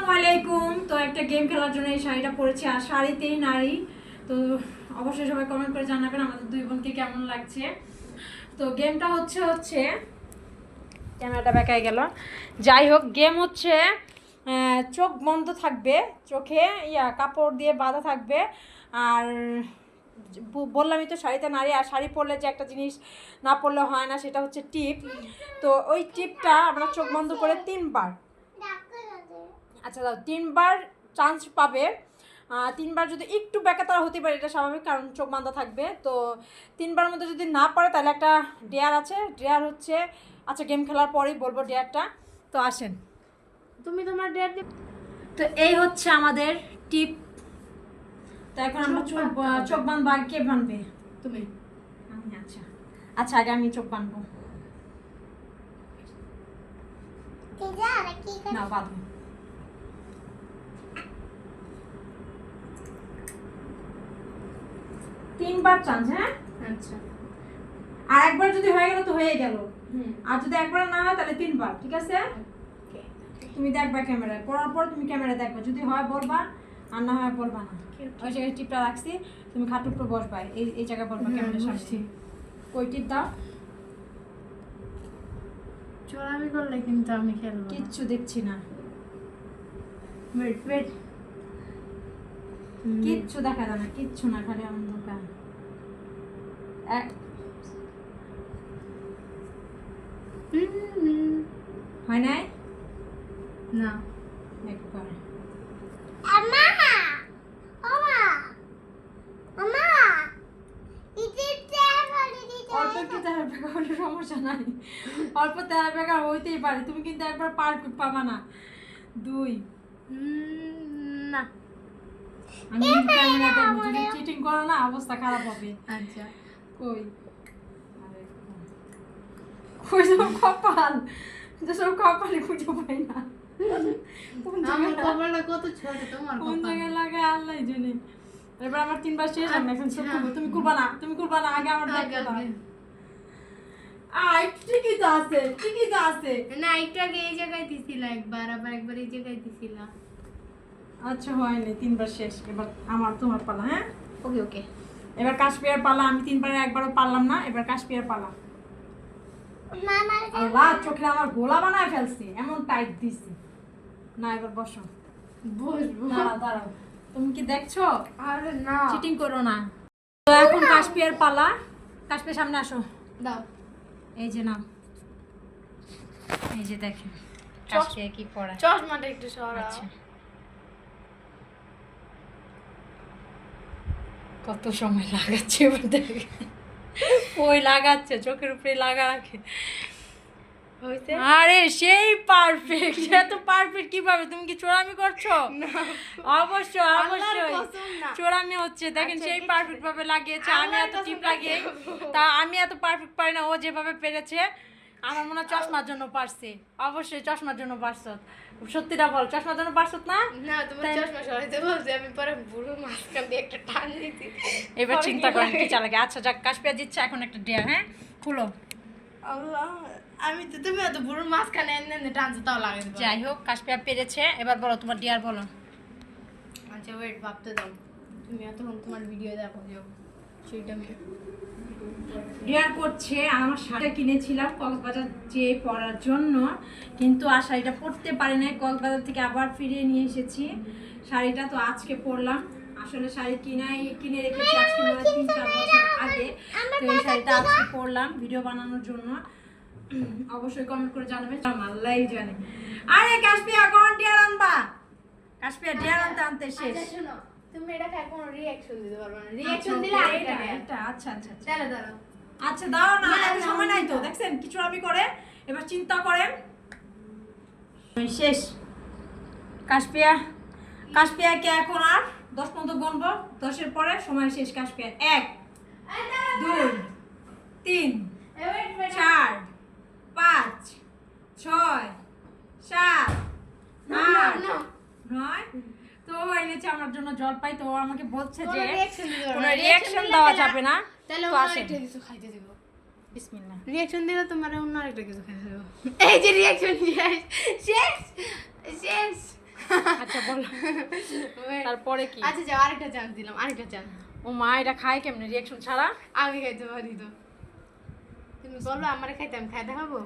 আসসালামু আলাইকুম। তো একটা গেম খেলার জন্য এই শাড়িটা পরেছি, আর শাড়িতেই নারী। তো অবশ্যই সবাই কমেন্ট করে জানাবেন আমাদের দুই বোনকে কেমন লাগছে। তো গেমটা হচ্ছে ক্যামেরাটা বেঁকায় গেল। যাই হোক, গেম হচ্ছে চোখ বন্ধ থাকবে, চোখে কাপড় দিয়ে বাঁধা থাকবে। আর বললামই তো শাড়িতে নারী, আর শাড়ি পরলে যে একটা জিনিস না পরলে হয় না, সেটা হচ্ছে টিপ। তো ওই টিপটা আমরা চোখ বন্ধ করে 3 বার, আচ্ছা দাও, 3 বার চান্স পাবে। 3 বার যদি একটু বেকাতারা হতে পারে এটা স্বাভাবিক, কারণ চোখ বাঁধা থাকবে। তো 3 বারের মধ্যে যদি না পারে তাহলে একটা ডেয়ার আছে। ডেয়ার হচ্ছে, আচ্ছা গেম খেলার পরেই বলবো ডেয়ারটা। তো আসেন, তুমি তোমার ডেট। তো এই হচ্ছে আমাদের টিপ। তো এখন আমরা চোখ বাঁধবো। আগে কে বাঁধবে? তুমি। আমি। আচ্ছা আচ্ছা, আগে আমি চোখ বাঁধবো। না, বাঁধো। তিনবার চান্স, হ্যাঁ? আচ্ছা। আর একবার যদি হয়ে গেল তো হয়ে গেল, আর যদি একবার না হয় তাহলে 3 বার, ঠিক আছে? তুমি দেখবা ক্যামেরায়, পড়ার পর তুমি ক্যামেরায় দেখবা, যদি হয় বলবা, আর না হয় বলবা না। ওই জায়গায় টিপটা রাখছি, তুমি খাটের উপর বসবা, এই জায়গায় বলবা ক্যামেরার সামনে। কই টিপ দাও। চোরামি করলে কিন্তু আমি খেলবো না। কিচ্ছু দেখছি না, ওয়েট ওয়েট। কিচ্ছু দেখা যায় না, কিচ্ছু না, খালি অন্ধকার। হয় নাই না। একবার। অল্প একটু তেরা বেকার হলে সমস্যা নাই, অল্প তেরা বেকার হইতেই পারে, তুমি কিন্তু একবার পারফেক্ট পাবা না। 2। না। আমি ক্যামেরা দেখবো, যদি চিটিং করো না অবস্থা খারাপ হবে। আচ্ছা। কই কই সব কপাল, সব কপালে খুঁজে পাই না। আমার কপালটা কত ছোট, তোমার কোন কপাল। জায়গায় লাগে আল্লাহ জানে। এবার আমার 3 বার শেষ, আমি এখন সব করবো। তুমি করবা না, তুমি করবা না, আগে আমার দেখতে দাও। ঠিকই তো আছে, ঠিকই তো আছে। না, একটু আগে এই জায়গায় দিছিলা একবার, আবার একবার এই জায়গায় দিছিলা। আচ্ছা হয়নি, 3 বার শেষ। এবার আমার তোমার পালা, হ্যাঁ? ওকে ওকে। এবার কাশ্মীরের পালা। আমি 3 বারে একবারও পারলাম না, এবার কাশ্মীরের পালা। আল্লাহ, চোখে আমার গোলা বানায় ফেলছি, এমন টাইট দিছি না। এবার বসো, বসবো। দাঁড়াও দাঁড়াও, তুমি কি দেখছো? আরে না। চিটিং করো না। তো এখন কাশ্মীরের পালা। কাশ্মীর সামনে আসো। দাও। এই যে নাও, এই যে দেখেন কাশ্মীর কি পড়ায়। চশমাটা একটু সরাও। আচ্ছা, কত সময় লাগাচ্ছে এবার দেখে। ওই লাগাচ্ছে, চোখের উপরে লাগা রাখে। হইছে? আরে সেই পারফেক্ট, এত পারফেক্ট কিভাবে? তুমি কি চোরামি করছো? অবশ্যই অবশ্যই চোরামি হচ্ছে। দেখেন সেই পারফেক্ট ভাবে লাগিয়েছে, আমি এত টিপ লাগিয়ে তা আমি এত পারফেক্ট পারি না। ও যেভাবে পেরেছে, আমার মনে হয় চশমার জন্য পারছে। অবশ্যই চশমার জন্য পারছো। সত্যিটা বল, চশমার জন্য পারছো না? না, তুমি চশমা সরাইতে বলছো, আমি পরে বুড়ো মাঝখান দিয়ে একটা টান দিছি। এবার চিন্তা করেন কি চালাকে। আচ্ছা যাক, কাশ্মীর দিচ্ছে এখন একটা ডেয়ার, হ্যাঁ? খুলো। আল্লাহ, আমি তো তুমি এত বুড়ো মাঝখানে এনে টানছো, তাও লাগে। যাই হোক, কাশ্মীর পেরেছে। এবার বলো তোমার ডিয়ার বলো। আচ্ছা ওয়েট, ভাবতে দাও। তুমি এতক্ষণ তোমার ভিডিও দেখো, যাও সেইটা আমি ডিয়ার করছে। আমার শাড়িটা কিনেছিলাম কক্সবাজার যেয়ে পরার জন্য, কিন্তু আর শাড়িটা পরতে পারি নাই। কক্সবাজার থেকে আবার ফিরিয়ে নিয়ে এসেছি শাড়িটা। তো আজকে পরলাম। আসলে শাড়ি কিনে রেখেছি আজকে মনে হয় 3-4 বছর আগে। তো এই শাড়িটা আজকে পরলাম ভিডিও বানানোর জন্য। অবশ্যই কমেন্ট করে জানাবেন, আল্লাহই জানে। আরে কাশ্মীর কোন ডিয়ার আনবা? কাশ্মীর ডিয়ার আনতে আনতে শেষ। আচ্ছা শোনো, তুমি এটা খাই কোনো রিঅ্যাকশন দিতে পারবে না। রিঅ্যাকশন দিলে আরেকটা এটা আচ্ছা আচ্ছা আচ্ছা। দাঁড়াও দাঁড়াও। আচ্ছা দাও না, না, এত না, সময় নাই তো। দেখছেন কিছু আমি করে, এবার চিন্তা করেন। শেষ। কাশ্মীরকে এখন আর 10 পর্যন্ত গুনবো, 10-এর পরে সময় শেষ। কাশ্মীর 1 2 3 4 5 6 7 8 9। তো ও এনেছে আমার জন্য জলপাই। তো ও আমাকে বলছে যে কোনো রিঅ্যাকশন দেওয়া যাবে না। তাহলে তো অন্য আসেন, একটা কিছু খাইতে দিব। বিসমিল্লাহ। রিঅ্যাকশন দিলে তোমার অন্য আরেকটা কিছু খাইতে দিব। এই যে রিঅ্যাকশন শেষ শেষ শেষ। বলো তারপরে কি আচ্ছা যাও, আরেকটা চান্স দিলাম, আরেকটা চান্স। ও মা এটা খায় কেমনে রিয়াকশন ছাড়া? আমি খাইতে পারি তো, তুমি বলবো আমারে খাইতে, আমি খাই দেখাবো।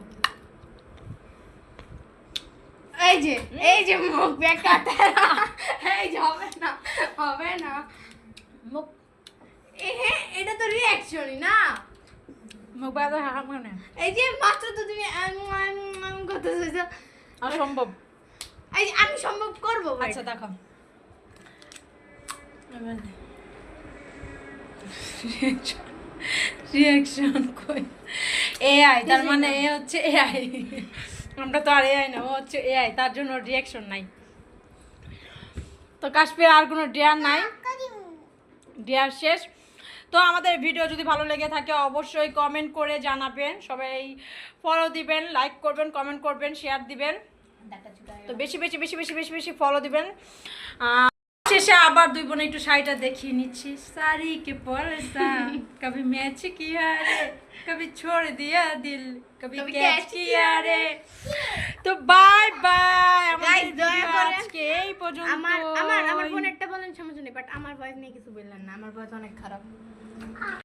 এই যে মুখ বেকাতে, এই যে হবে না, হবে না। মুখ এটা তো রিঅ্যাকশনই না। মুখ বাদে হারাম মানে এই যে মাত্র তো তুমি কথা বলছো, অসম্ভব। এই যে আমি সম্ভব করবো। আচ্ছা দেখো রিঅ্যাকশন কই এআই, তার মানে এ হচ্ছে এআই, আমরা তো আর এআই না, ও হচ্ছে এআই, তার জন্য রিঅ্যাকশন নাই। তো কাশ্মীর আর কোনো ডেয়ার নাই, ডেয়ার শেষ। তো আমাদের ভিডিও যদি ভালো লেগে থাকে অবশ্যই কমেন্ট করে জানাবেন, সবাই ফলো দিবেন, লাইক করবেন, কমেন্ট করবেন, শেয়ার দিবেন। তো বেশি বেশি বেশি বেশি বেশি বেশি ফলো দিবেন। শেষে আবার দুই বোন একটু শাড়িটা দেখিয়ে নিচ্ছি। শাড়ি কে পরসা কবি ম্যাচ কিয়া রে, কবি ছোড় দিয়া দিল, কবি ক্যাচ কিয়া রে। তো বাই বাই, আমাদের ভিডিও আজকে এই পর্যন্ত। আমার বোনেরটা বলেন সমস্যা নেই, বাট আমার ভয়েস নিয়ে কিছু বললেন না, আমার ভয়েস অনেক খারাপ।